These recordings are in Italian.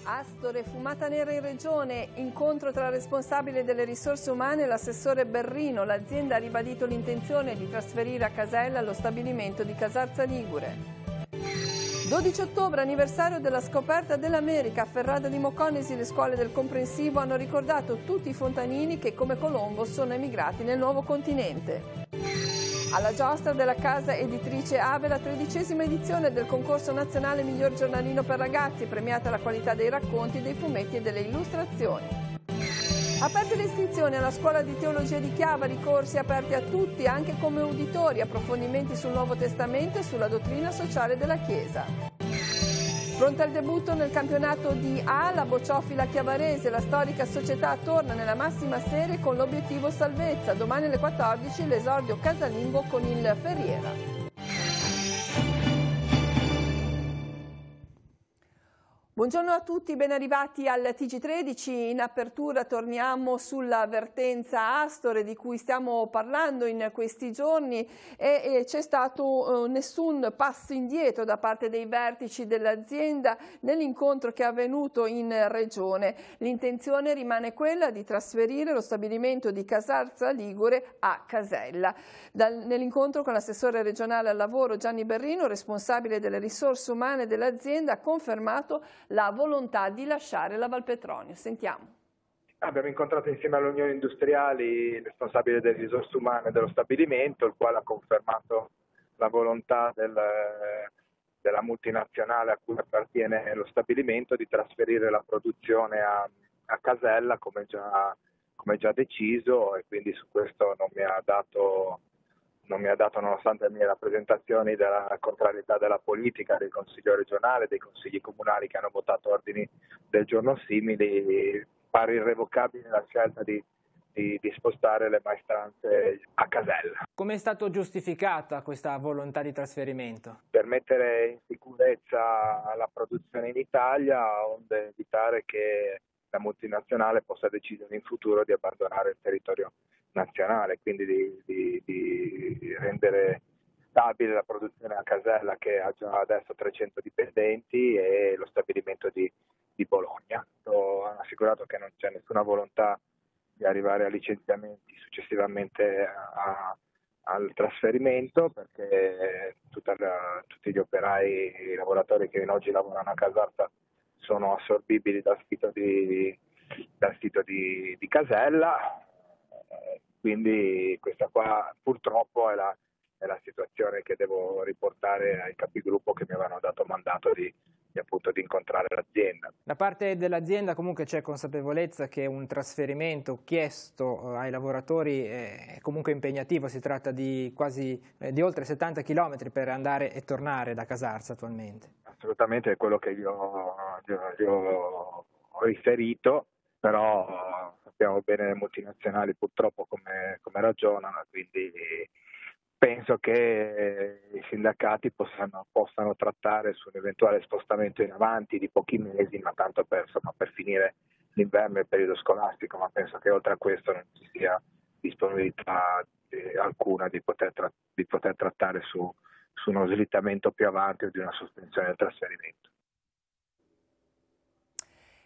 Astore, fumata nera in regione, incontro tra responsabile delle risorse umane e l'assessore Berrino. L'azienda ha ribadito l'intenzione di trasferire a Casella lo stabilimento di Casarza Ligure. 12 ottobre, anniversario della scoperta dell'America. A Ferrada di Moconesi le scuole del comprensivo hanno ricordato tutti i fontanini che come Colombo sono emigrati nel nuovo continente. Alla giostra della casa editrice Ave la 13ª edizione del concorso nazionale miglior giornalino per ragazzi, premiata la qualità dei racconti, dei fumetti e delle illustrazioni. Aperte le iscrizioni alla scuola di teologia di Chiavari, corsi aperti a tutti anche come uditori, approfondimenti sul Nuovo Testamento e sulla dottrina sociale della Chiesa. Pronta al debutto nel campionato di A, la Bocciofila Chiavarese, la storica società torna nella massima serie con l'obiettivo salvezza. Domani alle 14 l'esordio casalingo con il Ferriera. Buongiorno a tutti, ben arrivati al TG13. In apertura torniamo sulla vertenza Astore di cui stiamo parlando in questi giorni e c'è stato nessun passo indietro da parte dei vertici dell'azienda nell'incontro che è avvenuto in regione. L'intenzione rimane quella di trasferire lo stabilimento di Casarza Ligure a Casella. Nell'incontro con l'assessore regionale al lavoro Gianni Berrino, responsabile delle risorse umane dell'azienda, ha confermato la volontà di lasciare la Valpetronio. Sentiamo. Abbiamo incontrato insieme alle unioni industriali il responsabile delle risorse umane dello stabilimento, il quale ha confermato la volontà della multinazionale a cui appartiene lo stabilimento di trasferire la produzione a Casella come già deciso, e quindi su questo non mi ha dato, nonostante le mie rappresentazioni, della contrarietà della politica, del Consiglio regionale, dei consigli comunali che hanno votato ordini del giorno simili, pare irrevocabile la scelta di spostare le maestranze a Casella. Come è stata giustificata questa volontà di trasferimento? Per mettere in sicurezza la produzione in Italia, onde evitare che la multinazionale possa decidere in futuro di abbandonare il territorio nazionale, quindi di rendere stabile la produzione a Casella, che ha già adesso 300 dipendenti, e lo stabilimento di Bologna. Hanno assicurato che non c'è nessuna volontà di arrivare a licenziamenti successivamente al trasferimento, perché tutti gli operai, i lavoratori che oggi lavorano a Casarza sono assorbibili dal sito di Casella. Quindi questa qua purtroppo è la situazione che devo riportare ai capigruppo che mi avevano dato mandato di incontrare l'azienda. Da parte dell'azienda comunque c'è consapevolezza che un trasferimento chiesto ai lavoratori è comunque impegnativo, si tratta di di oltre 70 km per andare e tornare da Casarza attualmente. Assolutamente, è quello che io ho riferito, però sappiamo bene le multinazionali purtroppo come ragionano, quindi penso che i sindacati possano trattare su un eventuale spostamento in avanti di pochi mesi, ma tanto per finire l'inverno e il periodo scolastico, ma penso che oltre a questo non ci sia disponibilità alcuna di poter trattare su uno slittamento più avanti o di una sospensione del trasferimento.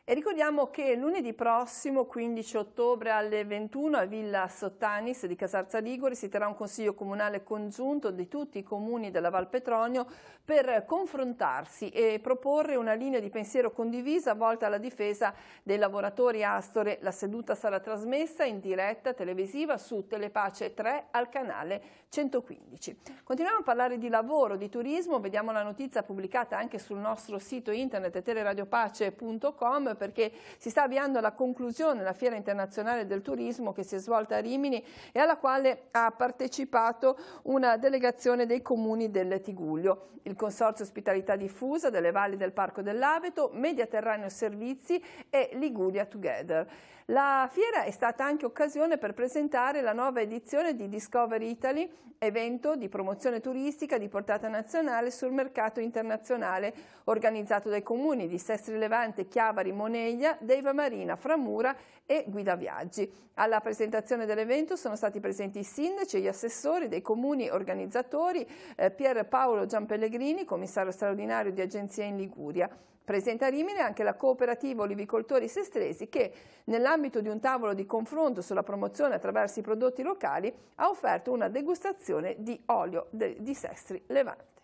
E ricordiamo che lunedì prossimo, 15 ottobre alle 21, a Villa Sottanis di Casarza Ligure si terrà un consiglio comunale congiunto di tutti i comuni della Val Petronio per confrontarsi e proporre una linea di pensiero condivisa volta alla difesa dei lavoratori Astore. La seduta sarà trasmessa in diretta televisiva su Telepace 3 al canale 115. Continuiamo a parlare di lavoro, di turismo. Vediamo la notizia pubblicata anche sul nostro sito internet teleradiopace.com, perché si sta avviando alla conclusione la Fiera Internazionale del Turismo che si è svolta a Rimini e alla quale ha partecipato una delegazione dei comuni del Tigullio, il Consorzio Ospitalità Diffusa delle Valli del Parco dell'Aveto, Mediterraneo Servizi e Liguria Together. La fiera è stata anche occasione per presentare la nuova edizione di Discover Italy, evento di promozione turistica di portata nazionale sul mercato internazionale, organizzato dai comuni di Sestri Levante, Chiavari, Moneglia, Deiva Marina, Framura e Guida Viaggi. Alla presentazione dell'evento sono stati presenti i sindaci e gli assessori dei comuni organizzatori, Pier Paolo Gianpellegrini, commissario straordinario di Agenzia in Liguria. Presente a Rimini anche la cooperativa Olivicoltori Sestresi che, nell'ambito di un tavolo di confronto sulla promozione attraverso i prodotti locali, ha offerto una degustazione di olio di Sestri Levante.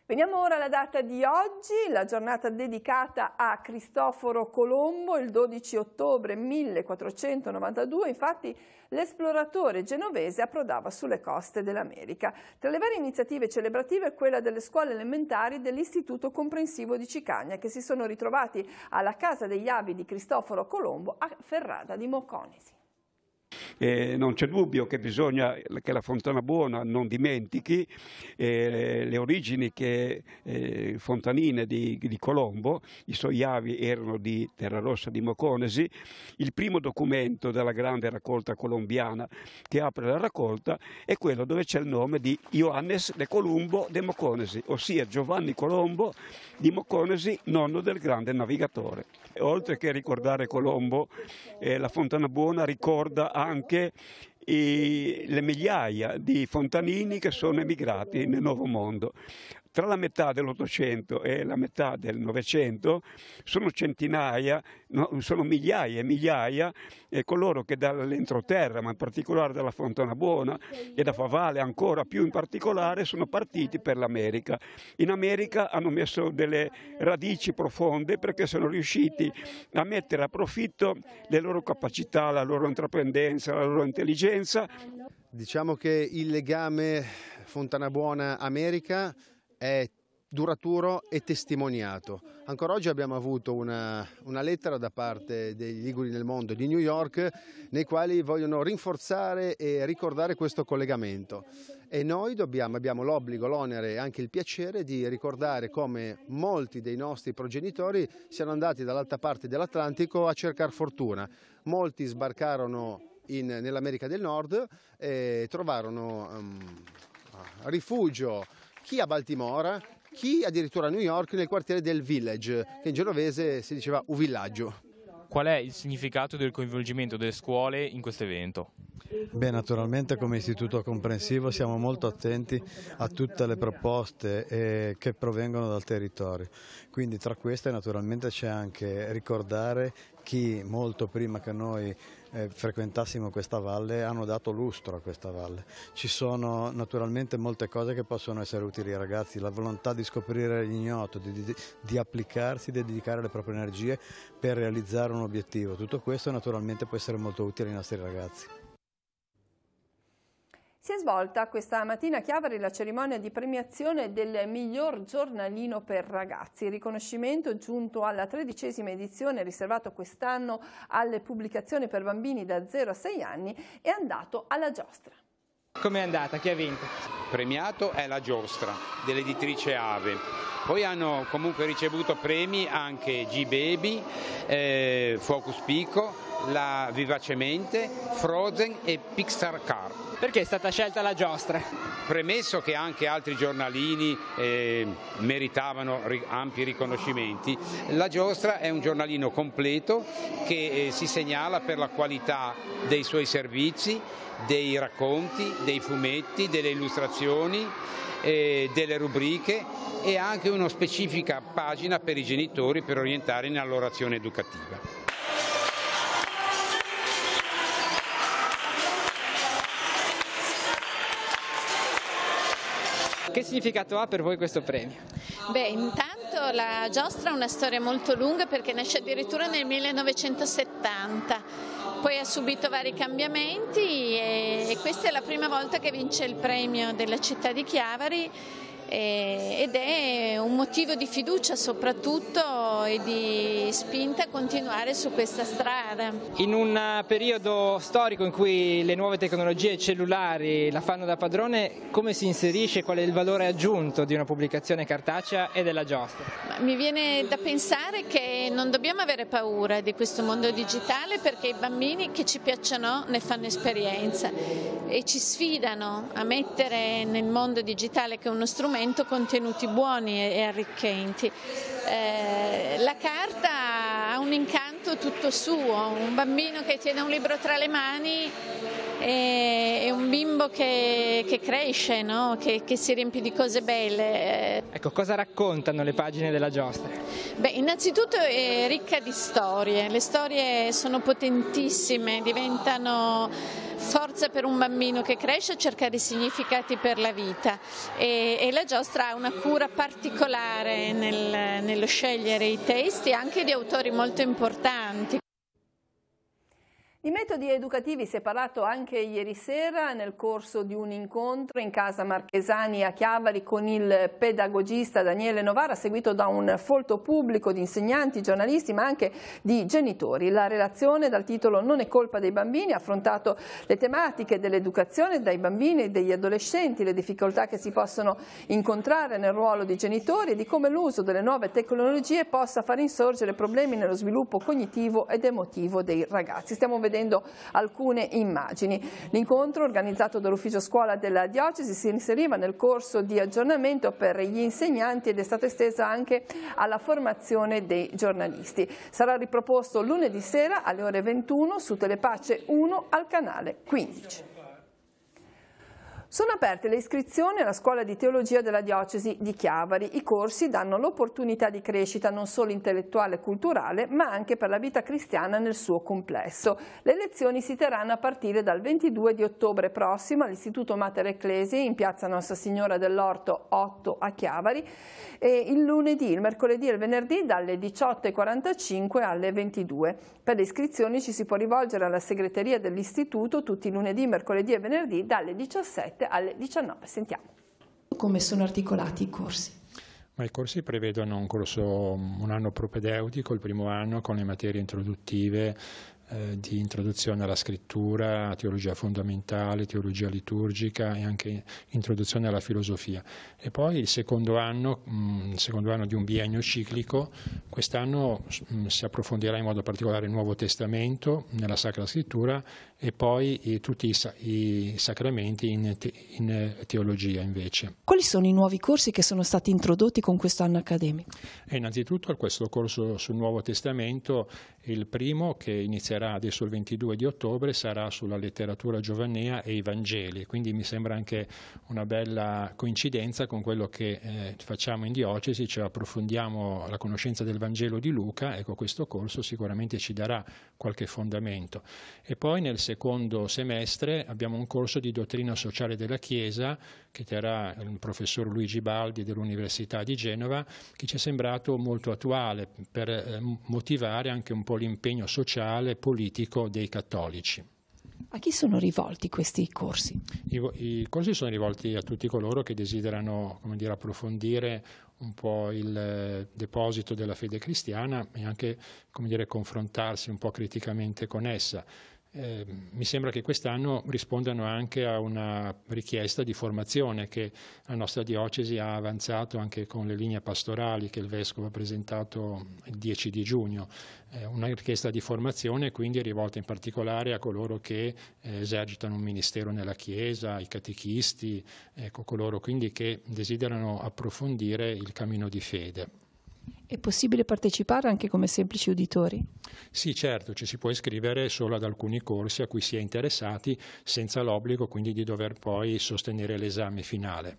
Veniamo ora alla data di oggi, la giornata dedicata a Cristoforo Colombo, il 12 ottobre 1492, infatti l'esploratore genovese approdava sulle coste dell'America. Tra le varie iniziative celebrative quella delle scuole elementari dell'Istituto Comprensivo di Cicagna, che si sono ritrovati alla Casa degli Avi di Cristoforo Colombo a Ferrada di Moconesi. Non c'è dubbio che bisogna che la Fontanabuona non dimentichi le origini fontanine di Colombo. I suoi avi erano di Terrarossa di Moconesi. Il primo documento della grande raccolta colombiana che apre la raccolta è quello dove c'è il nome di Ioannes de Columbo de Moconesi, ossia Giovanni Colombo di Moconesi, nonno del grande navigatore. Oltre che ricordare Colombo, la Fontanabuona ricorda anche le migliaia di fontanini che sono emigrati nel Nuovo Mondo. Tra la metà dell'Ottocento e la metà del Novecento sono centinaia, sono migliaia e migliaia coloro che dall'entroterra, ma in particolare dalla Fontanabuona e da Favale ancora più in particolare, sono partiti per l'America. In America hanno messo delle radici profonde perché sono riusciti a mettere a profitto le loro capacità, la loro intraprendenza, la loro intelligenza. Diciamo che il legame Fontanabuona-America è duraturo e testimoniato. Ancora oggi abbiamo avuto una lettera da parte dei Liguri nel mondo di New York, nei quali vogliono rinforzare e ricordare questo collegamento. E noi abbiamo l'obbligo, l'onere e anche il piacere di ricordare come molti dei nostri progenitori siano andati dall'altra parte dell'Atlantico a cercare fortuna. Molti sbarcarono nell'America del Nord e trovarono rifugio, chi a Baltimora, chi addirittura a New York nel quartiere del Village, che in genovese si diceva un villaggio. Qual è il significato del coinvolgimento delle scuole in questo evento? Beh, naturalmente come Istituto Comprensivo siamo molto attenti a tutte le proposte che provengono dal territorio, quindi tra queste naturalmente c'è anche ricordare chi molto prima che noi frequentassimo questa valle hanno dato lustro a questa valle. Ci sono naturalmente molte cose che possono essere utili ai ragazzi, la volontà di scoprire l'ignoto, di applicarsi, di dedicare le proprie energie per realizzare un obiettivo. Tutto questo naturalmente può essere molto utile ai nostri ragazzi. Si è svolta questa mattina a Chiavari la cerimonia di premiazione del miglior giornalino per ragazzi. Il riconoscimento, giunto alla 13ª edizione, riservato quest'anno alle pubblicazioni per bambini da 0 a 6 anni, è andato alla giostra. Com'è andata? Chi ha vinto? Premiato è la giostra dell'editrice Ave. Poi hanno comunque ricevuto premi anche G-Baby, Focus Pico, la Vivacemente, Frozen e Pixar Car. Perché è stata scelta la giostra? Premesso che anche altri giornalini meritavano ampi riconoscimenti, la giostra è un giornalino completo che si segnala per la qualità dei suoi servizi, dei racconti, dei fumetti, delle illustrazioni, delle rubriche e anche una specifica pagina per i genitori per orientare nella loro azione educativa. Che significato ha per voi questo premio? Beh, intanto la giostra ha una storia molto lunga perché nasce addirittura nel 1970, poi ha subito vari cambiamenti e questa è la prima volta che vince il premio della città di Chiavari ed è un motivo di fiducia soprattutto e di spinta a continuare su questa strada. In un periodo storico in cui le nuove tecnologie cellulari la fanno da padrone, come si inserisce, qual è il valore aggiunto di una pubblicazione cartacea e della giostra? Mi viene da pensare che non dobbiamo avere paura di questo mondo digitale perché i bambini, che ci piacciono, ne fanno esperienza e ci sfidano a mettere nel mondo digitale, che è uno strumento, momento contenuti buoni e arricchenti. La carta ha un incanto tutto suo, un bambino che tiene un libro tra le mani è un bimbo che cresce, no? che si riempie di cose belle. Ecco, cosa raccontano le pagine della giostra? Beh, innanzitutto è ricca di storie, le storie sono potentissime, diventano forza per un bambino che cresce a cercare significati per la vita e la giostra ha una cura particolare nello scegliere i testi anche di autori molto importanti. Di metodi educativi si è parlato anche ieri sera nel corso di un incontro in casa Marchesani a Chiavari con il pedagogista Daniele Novara, seguito da un folto pubblico di insegnanti, giornalisti ma anche di genitori. La relazione dal titolo "Non è colpa dei bambini" ha affrontato le tematiche dell'educazione dai bambini e degli adolescenti, le difficoltà che si possono incontrare nel ruolo di genitori e di come l'uso delle nuove tecnologie possa far insorgere problemi nello sviluppo cognitivo ed emotivo dei ragazzi. Stiamo vedendo alcune immagini. L'incontro, organizzato dall'ufficio scuola della diocesi, si inseriva nel corso di aggiornamento per gli insegnanti ed è stato esteso anche alla formazione dei giornalisti. Sarà riproposto lunedì sera alle ore 21 su Telepace 1 al canale 15. Sono aperte le iscrizioni alla scuola di teologia della diocesi di Chiavari. I corsi danno l'opportunità di crescita non solo intellettuale e culturale, ma anche per la vita cristiana nel suo complesso. Le lezioni si terranno a partire dal 22 di ottobre prossimo all'Istituto Mater Ecclesiae in piazza Nostra Signora dell'Orto 8 a Chiavari, e il lunedì, il mercoledì e il venerdì dalle 18:45 alle 22. Per le iscrizioni ci si può rivolgere alla segreteria dell'istituto tutti i lunedì, mercoledì e venerdì dalle 17 alle 19. Sentiamo. Come sono articolati i corsi? Ma i corsi prevedono un anno propedeutico, il primo anno con le materie introduttive di introduzione alla scrittura, teologia fondamentale, teologia liturgica e anche introduzione alla filosofia. E poi il secondo anno di un biennio ciclico, quest'anno si approfondirà in modo particolare il Nuovo Testamento nella Sacra Scrittura e poi tutti i sacramenti in teologia invece. Quali sono i nuovi corsi che sono stati introdotti con questo anno accademico? Innanzitutto questo corso sul Nuovo Testamento, il primo che inizierà adesso il 22 di ottobre sarà sulla letteratura giovannea e i Vangeli, quindi mi sembra anche una bella coincidenza con quello che facciamo in diocesi, cioè approfondiamo la conoscenza del Vangelo di Luca. Ecco, questo corso sicuramente ci darà qualche fondamento. E poi nel secondo semestre abbiamo un corso di dottrina sociale della Chiesa che terrà il professor Luigi Baldi dell'Università di Genova, che ci è sembrato molto attuale per motivare anche un po' l'impegno sociale e politico dei cattolici. A chi sono rivolti questi corsi? I corsi sono rivolti a tutti coloro che desiderano, approfondire un po' il deposito della fede cristiana e anche, confrontarsi un po' criticamente con essa. Mi sembra che quest'anno rispondano anche a una richiesta di formazione che la nostra diocesi ha avanzato anche con le linee pastorali che il Vescovo ha presentato il 10 di giugno. Una richiesta di formazione quindi rivolta in particolare a coloro che esercitano un ministero nella Chiesa, ai catechisti, coloro quindi che desiderano approfondire il cammino di fede. È possibile partecipare anche come semplici uditori? Sì, certo, ci si può iscrivere solo ad alcuni corsi a cui si è interessati, senza l'obbligo quindi di dover poi sostenere l'esame finale.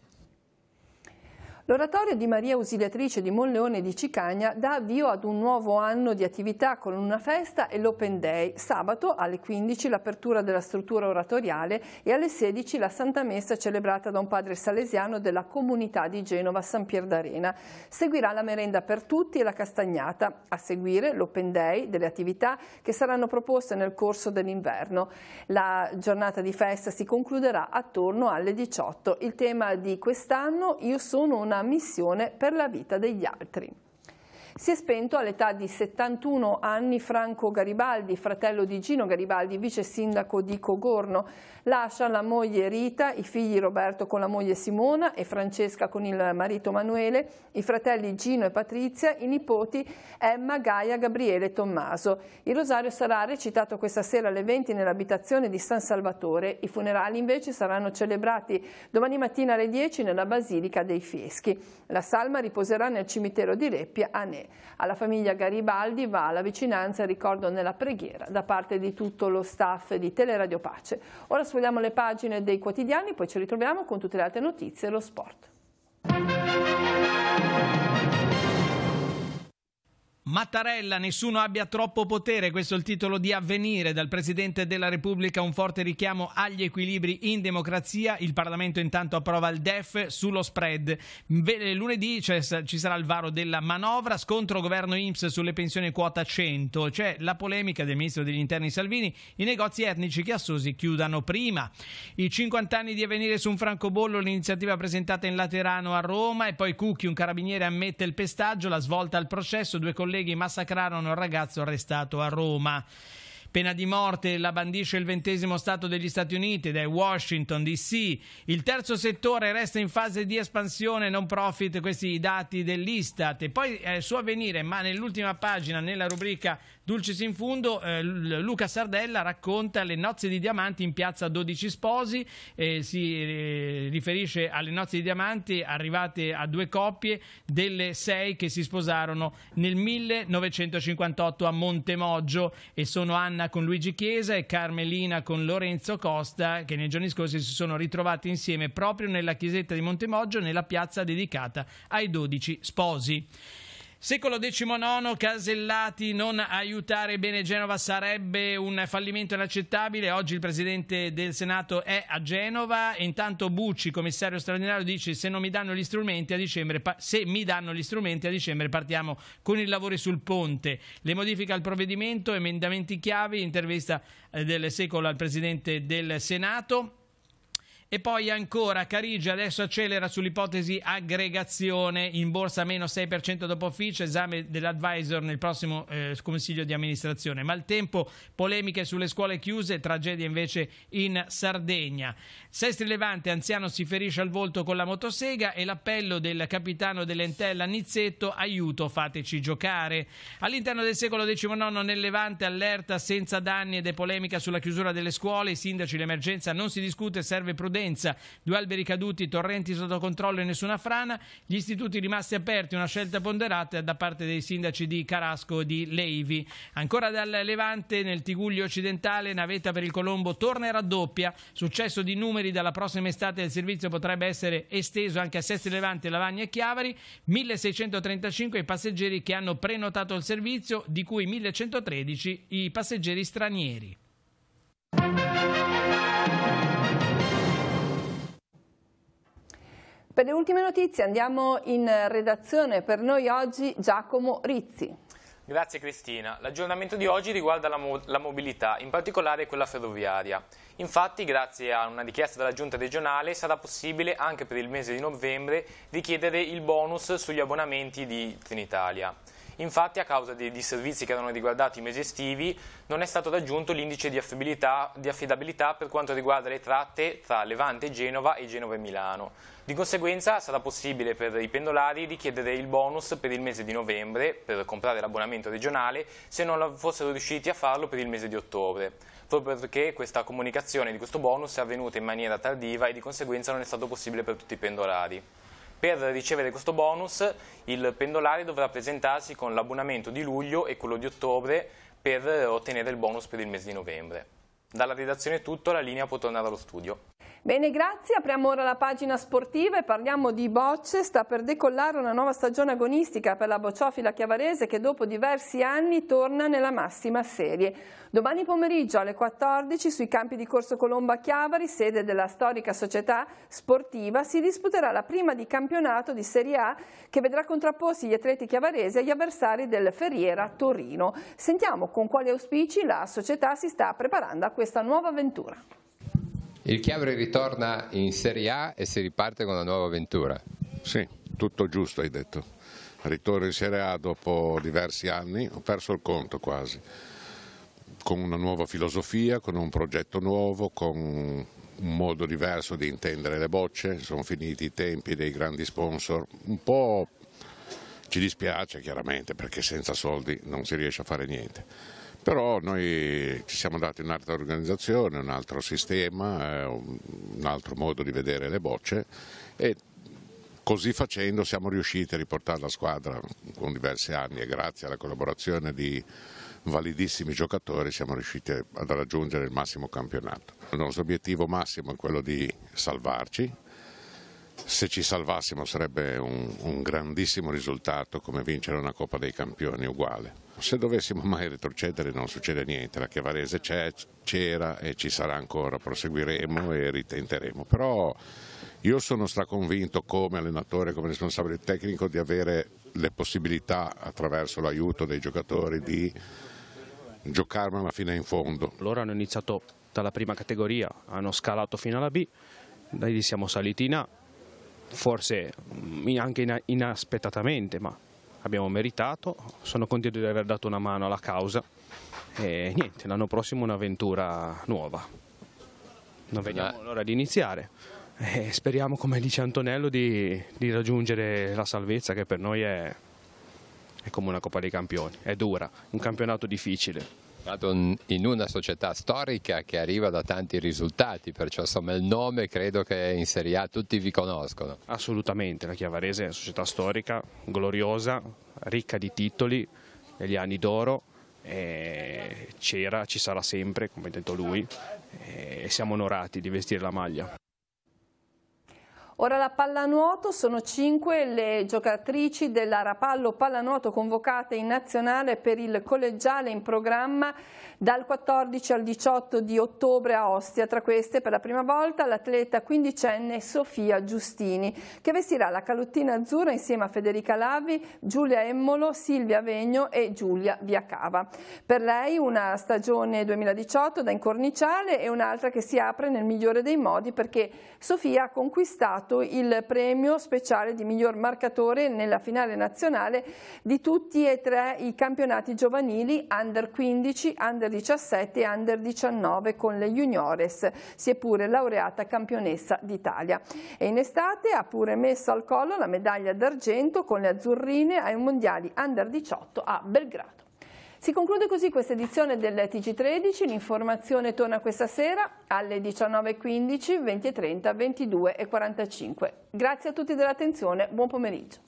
L'oratorio di Maria Ausiliatrice di Monleone di Cicagna dà avvio ad un nuovo anno di attività con una festa e l'Open Day. Sabato alle 15 l'apertura della struttura oratoriale e alle 16 la Santa Messa celebrata da un padre salesiano della comunità di Genova, San Pier d'Arena. Seguirà la merenda per tutti e la castagnata. A seguire l'Open Day, delle attività che saranno proposte nel corso dell'inverno. La giornata di festa si concluderà attorno alle 18. Il tema di quest'anno: Io sono una missione per la vita degli altri. Si è spento all'età di 71 anni Franco Garibaldi, fratello di Gino Garibaldi, vice sindaco di Cogorno. Lascia la moglie Rita, i figli Roberto con la moglie Simona e Francesca con il marito Manuele, i fratelli Gino e Patrizia, i nipoti Emma, Gaia, Gabriele e Tommaso. Il rosario sarà recitato questa sera alle 20 nell'abitazione di San Salvatore. I funerali invece saranno celebrati domani mattina alle 10 nella Basilica dei Fieschi. La salma riposerà nel cimitero di Reppia a Ne. Alla famiglia Garibaldi va la vicinanza e ricordo nella preghiera da parte di tutto lo staff di Teleradio Pace. Ora sfogliamo le pagine dei quotidiani, poi ci ritroviamo con tutte le altre notizie e lo sport. Mattarella, nessuno abbia troppo potere, questo è il titolo di Avvenire. Dal Presidente della Repubblica un forte richiamo agli equilibri in democrazia. Il Parlamento intanto approva il DEF sullo spread. Lunedì ci sarà il varo della manovra, scontro governo INPS sulle pensioni quota 100. C'è la polemica del ministro degli interni Salvini, i negozi etnici chiassosi chiudano prima. I 50 anni di Avvenire su un francobollo, l'iniziativa presentata in Laterano a Roma, e poi Cucchi, un carabiniere ammette il pestaggio, la svolta al processo, due colleghi massacrarono il ragazzo arrestato a Roma. Pena di morte la bandisce il 20° Stato degli Stati Uniti ed è Washington DC. Il terzo settore resta in fase di espansione, non profit, questi i dati dell'Istat. E poi su Avvenire, ma nell'ultima pagina, nella rubrica Dulcis in Fundo, Luca Sardella racconta le nozze di diamanti in piazza 12 sposi, si riferisce alle nozze di diamanti arrivate a 2 coppie delle 6 che si sposarono nel 1958 a Montemoggio, e sono Anna con Luigi Chiesa e Carmelina con Lorenzo Costa, che nei giorni scorsi si sono ritrovati insieme proprio nella chiesetta di Montemoggio, nella piazza dedicata ai 12 sposi. Secolo XIX, Casellati, non aiutare bene Genova sarebbe un fallimento inaccettabile. Oggi il Presidente del Senato è a Genova e intanto Bucci, commissario straordinario, dice se mi danno gli strumenti a dicembre partiamo con i lavori sul ponte. Le modifiche al provvedimento, emendamenti chiavi, intervista del Secolo al Presidente del Senato. E poi ancora Carigi adesso accelera sull'ipotesi aggregazione, in borsa meno 6% dopo Fitch, esame dell'advisor nel prossimo consiglio di amministrazione. Maltempo, polemiche sulle scuole chiuse, tragedia invece in Sardegna. Sestri Levante, anziano si ferisce al volto con la motosega, e l'appello del capitano dell'Entella Nizzetto, aiuto, fateci giocare. All'interno del secolo XIX nel Levante, allerta senza danni ed è polemica sulla chiusura delle scuole, i sindaci, l'emergenza non si discute, serve prudenza. 2 alberi caduti, torrenti sotto controllo e nessuna frana, gli istituti rimasti aperti, una scelta ponderata da parte dei sindaci di Carasco e di Leivi. Ancora dal Levante, nel Tigullio occidentale, navetta per il Colombo torna e raddoppia, successo di numeri, dalla prossima estate il servizio potrebbe essere esteso anche a Sestri Levante, Lavagna e Chiavari. 1635 i passeggeri che hanno prenotato il servizio, di cui 1113 i passeggeri stranieri. Per le ultime notizie andiamo in redazione, per noi oggi Giacomo Rizzi. Grazie Cristina. L'aggiornamento di oggi riguarda la mobilità, in particolare quella ferroviaria. Infatti, grazie a una richiesta della Giunta regionale, sarà possibile anche per il mese di novembre richiedere il bonus sugli abbonamenti di Trenitalia. Infatti, a causa dei disservizi che erano riguardati i mesi estivi, non è stato raggiunto l'indice di affidabilità per quanto riguarda le tratte tra Levante e Genova e Milano. Di conseguenza sarà possibile per i pendolari richiedere il bonus per il mese di novembre per comprare l'abbonamento regionale, se non fossero riusciti a farlo per il mese di ottobre, proprio perché questa comunicazione di questo bonus è avvenuta in maniera tardiva e di conseguenza non è stato possibile per tutti i pendolari. Per ricevere questo bonus il pendolare dovrà presentarsi con l'abbonamento di luglio e quello di ottobre per ottenere il bonus per il mese di novembre. Dalla redazione è tutto, la linea può tornare allo studio. Bene, grazie. Apriamo ora la pagina sportiva e parliamo di bocce. Sta per decollare una nuova stagione agonistica per la bocciofila chiavarese che dopo diversi anni torna nella massima serie. Domani pomeriggio alle 14 sui campi di Corso Colombo a Chiavari, sede della storica società sportiva, si disputerà la prima di campionato di Serie A che vedrà contrapposti gli atleti chiavaresi agli avversari del Ferriera Torino. Sentiamo con quali auspici la società si sta preparando a questa nuova avventura. Il Chiavari ritorna in Serie A e si riparte con una nuova avventura. Sì, tutto giusto hai detto. ritorno in Serie A dopo diversi anni, ho perso il conto quasi, con una nuova filosofia, con un progetto nuovo, con un modo diverso di intendere le bocce. Sono finiti i tempi dei grandi sponsor, un po' ci dispiace chiaramente perché senza soldi non si riesce a fare niente, però noi ci siamo dati un'altra organizzazione, un altro sistema, un altro modo di vedere le bocce e così facendo siamo riusciti a riportare la squadra con diversi anni e grazie alla collaborazione di validissimi giocatori siamo riusciti ad raggiungere il massimo campionato. Il nostro obiettivo massimo è quello di salvarci, se ci salvassimo sarebbe un grandissimo risultato come vincere una Coppa dei Campioni uguale. Se dovessimo mai retrocedere non succede niente, la Chiavarese c'era e ci sarà ancora, proseguiremo e ritenteremo, però io sono straconvinto come allenatore, come responsabile tecnico di avere le possibilità attraverso l'aiuto dei giocatori di giocarmela fino in fondo. Loro hanno iniziato dalla prima categoria, hanno scalato fino alla B, da lì siamo saliti in A, forse anche inaspettatamente, ma abbiamo meritato, sono contento di aver dato una mano alla causa e niente, l'anno prossimo un'avventura nuova. Non vediamo l'ora di iniziare e speriamo, come dice Antonello, di raggiungere la salvezza che per noi è come una Coppa dei Campioni, è dura, un campionato difficile. In una società storica che arriva da tanti risultati, perciò insomma il nome credo che in Serie A tutti vi conoscono. Assolutamente, la Chiavarese è una società storica, gloriosa, ricca di titoli, negli anni d'oro, c'era, ci sarà sempre, come ha detto lui, e siamo onorati di vestire la maglia. Ora la pallanuoto, sono 5 le giocatrici della Rapallo Pallanuoto convocate in nazionale per il collegiale in programma dal 14 al 18 di ottobre a Ostia. Tra queste per la prima volta l'atleta quindicenne Sofia Giustini, che vestirà la calottina azzurra insieme a Federica Lavi, Giulia Emmolo, Silvia Vegno e Giulia Viacava. Per lei una stagione 2018 da incorniciare e un'altra che si apre nel migliore dei modi, perché Sofia ha conquistato il premio speciale di miglior marcatore nella finale nazionale di tutti e 3 i campionati giovanili Under 15, Under 17 e Under 19 con le Juniores. Si è pure laureata campionessa d'Italia e in estate ha pure messo al collo la medaglia d'argento con le azzurrine ai mondiali Under 18 a Belgrado. Si conclude così questa edizione del TG13, l'informazione torna questa sera alle 19:15, 20:30, 22:45. Grazie a tutti dell'attenzione, buon pomeriggio.